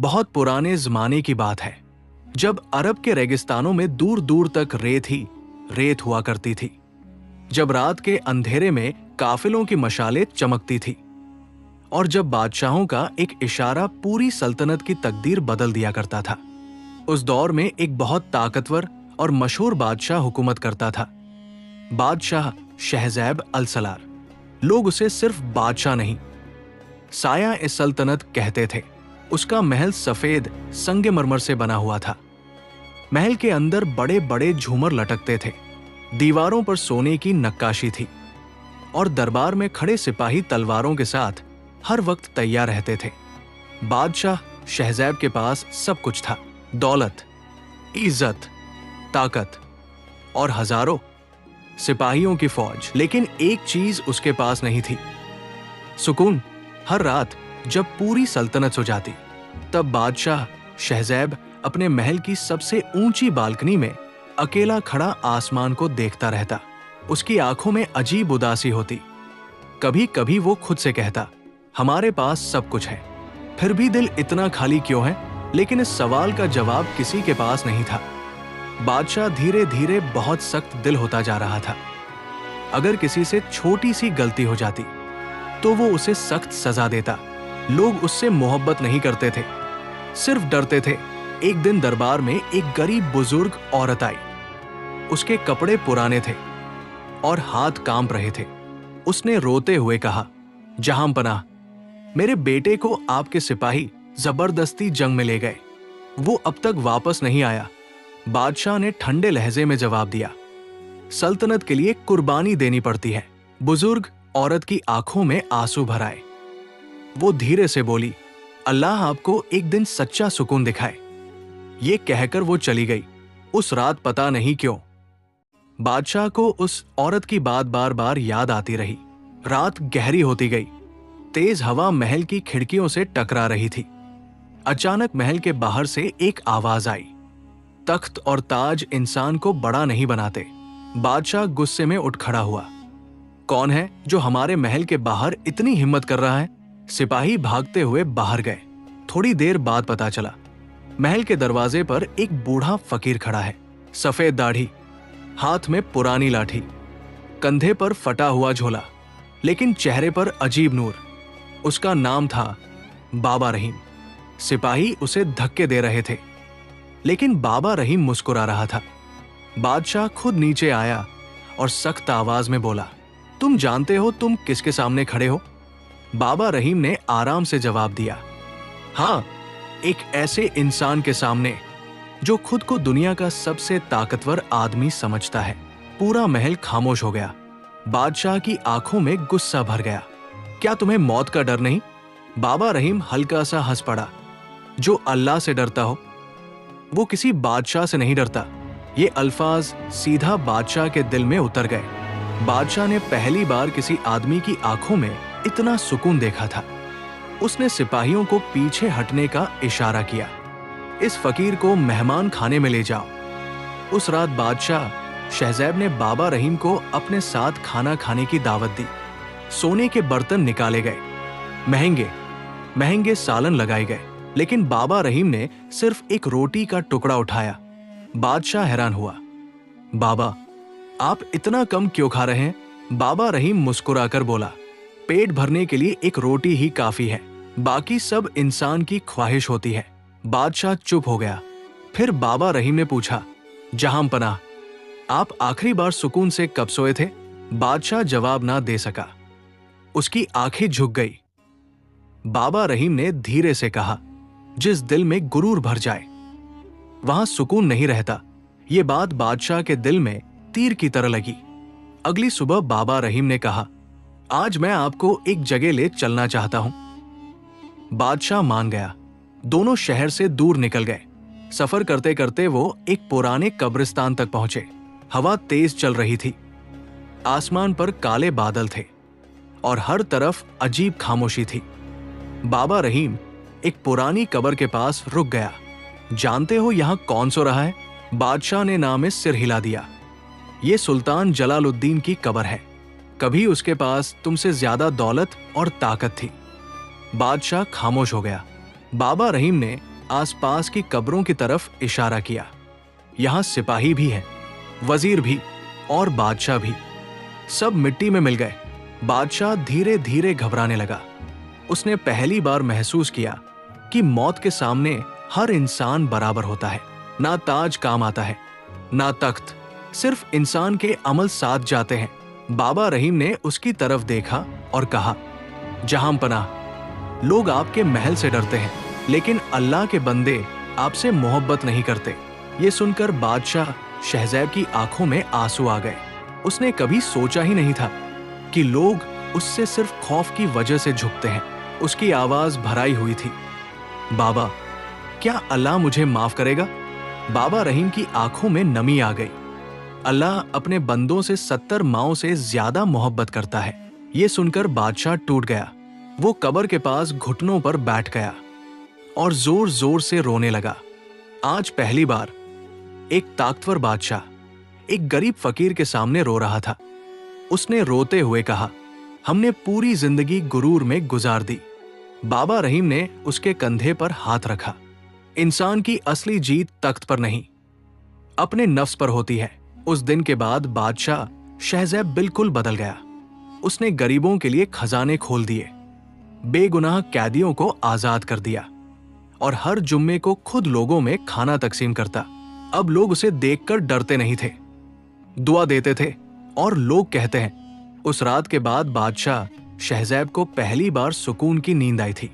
बहुत पुराने जमाने की बात है, जब अरब के रेगिस्तानों में दूर दूर तक रेत ही रेत हुआ करती थी। जब रात के अंधेरे में काफिलों की मशालें चमकती थी और जब बादशाहों का एक इशारा पूरी सल्तनत की तकदीर बदल दिया करता था। उस दौर में एक बहुत ताकतवर और मशहूर बादशाह हुकूमत करता था। बादशाह शहज़ैब अल-सलार। लोग उसे सिर्फ बादशाह नहीं, साया-ए सल्तनत कहते थे। उसका महल सफेद संगमरमर से बना हुआ था। महल के अंदर बड़े बड़े झूमर लटकते थे, दीवारों पर सोने की नक्काशी थी और दरबार में खड़े सिपाही तलवारों के साथ हर वक्त तैयार रहते थे। बादशाह शहज़ैब के पास सब कुछ था, दौलत, इज्जत, ताकत और हजारों सिपाहियों की फौज। लेकिन एक चीज उसके पास नहीं थी, सुकून। हर रात जब पूरी सल्तनत सो जाती, तब बादशाह शहज़ैब अपने महल की सबसे ऊंची बालकनी में अकेला खड़ा आसमान को देखता रहता। उसकी आंखों में अजीब उदासी होती। कभी कभी वो खुद से कहता, हमारे पास सब कुछ है, फिर भी दिल इतना खाली क्यों है? लेकिन इस सवाल का जवाब किसी के पास नहीं था। बादशाह धीरे धीरे बहुत सख्त दिल होता जा रहा था। अगर किसी से छोटी सी गलती हो जाती तो वो उसे सख्त सजा देता। लोग उससे मोहब्बत नहीं करते थे, सिर्फ डरते थे। एक दिन दरबार में एक गरीब बुजुर्ग औरत आई। उसके कपड़े पुराने थे और हाथ कांप रहे थे। उसने रोते हुए कहा, जहांपनाह, मेरे बेटे को आपके सिपाही जबरदस्ती जंग में ले गए, वो अब तक वापस नहीं आया। बादशाह ने ठंडे लहजे में जवाब दिया, सल्तनत के लिए कुर्बानी देनी पड़ती है। बुजुर्ग औरत की आंखों में आंसू भर आए। वो धीरे से बोली, अल्लाह आपको एक दिन सच्चा सुकून दिखाए। ये कहकर वो चली गई। उस रात पता नहीं क्यों बादशाह को उस औरत की बात बार बार याद आती रही। रात गहरी होती गई। तेज हवा महल की खिड़कियों से टकरा रही थी। अचानक महल के बाहर से एक आवाज आई, तख्त और ताज इंसान को बड़ा नहीं बनाते। बादशाह गुस्से में उठ खड़ा हुआ। कौन है जो हमारे महल के बाहर इतनी हिम्मत कर रहा है? सिपाही भागते हुए बाहर गए। थोड़ी देर बाद पता चला, महल के दरवाजे पर एक बूढ़ा फकीर खड़ा है। सफेद दाढ़ी, हाथ में पुरानी लाठी, कंधे पर फटा हुआ झोला, लेकिन चेहरे पर अजीब नूर। उसका नाम था बाबा रहीम। सिपाही उसे धक्के दे रहे थे, लेकिन बाबा रहीम मुस्कुरा रहा था। बादशाह खुद नीचे आया और सख्त आवाज में बोला, तुम जानते हो तुम किसके सामने खड़े हो? बाबा रहीम ने आराम से जवाब दिया, हाँ, एक ऐसे इंसान के सामने जो खुद को दुनिया का सबसे ताकतवर आदमी समझता है। पूरा महल खामोश हो गया। बादशाह की आंखों में गुस्सा भर गया। क्या तुम्हें मौत का डर नहीं? बाबा रहीम हल्का सा हंस पड़ा। जो अल्लाह से डरता हो वो किसी बादशाह से नहीं डरता। ये अल्फाज सीधा बादशाह के दिल में उतर गए। बादशाह ने पहली बार किसी आदमी की आंखों में इतना सुकून देखा था। उसने सिपाहियों को पीछे हटने का इशारा किया। इस फकीर को मेहमान खाने में ले जाओ। उस रात बादशाह शहज़ैब ने बाबा रहीम को अपने साथ खाना खाने की दावत दी। सोने के बर्तन निकाले गए, महंगे महंगे सालन लगाए गए, लेकिन बाबा रहीम ने सिर्फ एक रोटी का टुकड़ा उठाया। बादशाह हैरान हुआ। बाबा, आप इतना कम क्यों खा रहे हैं? बाबा रहीम मुस्कुराकर बोला, पेट भरने के लिए एक रोटी ही काफी है, बाकी सब इंसान की ख्वाहिश होती है। बादशाह चुप हो गया। फिर बाबा रहीम ने पूछा, जहांपनाह, आप आखिरी बार सुकून से कब सोए थे? बादशाह जवाब ना दे सका। उसकी आंखें झुक गई। बाबा रहीम ने धीरे से कहा, जिस दिल में गुरूर भर जाए वहां सुकून नहीं रहता। ये बात बादशाह के दिल में तीर की तरह लगी। अगली सुबह बाबा रहीम ने कहा, आज मैं आपको एक जगह ले चलना चाहता हूं। बादशाह मान गया। दोनों शहर से दूर निकल गए। सफर करते करते वो एक पुराने कब्रिस्तान तक पहुंचे। हवा तेज चल रही थी। आसमान पर काले बादल थे और हर तरफ अजीब खामोशी थी। बाबा रहीम एक पुरानी कब्र के पास रुक गया। जानते हो यहां कौन सो रहा है? बादशाह ने नाम में सिर हिला दिया। ये सुल्तान जलालुद्दीन की कब्र है। कभी उसके पास तुमसे ज्यादा दौलत और ताकत थी। बादशाह खामोश हो गया। बाबा रहीम ने आसपास की कब्रों की तरफ इशारा किया। यहां सिपाही भी हैं, वजीर भी और बादशाह भी। सब मिट्टी में मिल गए। बादशाह धीरे धीरे घबराने लगा। उसने पहली बार महसूस किया कि मौत के सामने हर इंसान बराबर होता है। ना ताज काम आता है, ना तख्त, सिर्फ इंसान के अमल साथ जाते हैं। बाबा रहीम ने उसकी तरफ देखा और कहा, जहां पनाह, लोग आपके महल से डरते हैं, लेकिन अल्लाह के बंदे आपसे मोहब्बत नहीं करते। ये सुनकर बादशाह शहज़ैब की आंखों में आंसू आ गए। उसने कभी सोचा ही नहीं था कि लोग उससे सिर्फ खौफ की वजह से झुकते हैं। उसकी आवाज भराई हुई थी, बाबा, क्या अल्लाह मुझे माफ करेगा? बाबा रहीम की आंखों में नमी आ गई। अल्लाह अपने बंदों से 70 माओं से ज्यादा मोहब्बत करता है। ये सुनकर बादशाह टूट गया। वो कब्र के पास घुटनों पर बैठ गया और जोर जोर से रोने लगा। आज पहली बार एक ताकतवर बादशाह एक गरीब फकीर के सामने रो रहा था। उसने रोते हुए कहा, हमने पूरी जिंदगी गुरूर में गुजार दी। बाबा रहीम ने उसके कंधे पर हाथ रखा। इंसान की असली जीत तख्त पर नहीं, अपने नफ्स पर होती है। उस दिन के बाद बादशाह शहज़ैब बिल्कुल बदल गया। उसने गरीबों के लिए खजाने खोल दिए, बेगुनाह कैदियों को आजाद कर दिया और हर जुम्मे को खुद लोगों में खाना तकसीम करता। अब लोग उसे देखकर डरते नहीं थे, दुआ देते थे। और लोग कहते हैं, उस रात के बाद बादशाह शहज़ैब को पहली बार सुकून की नींद आई थी।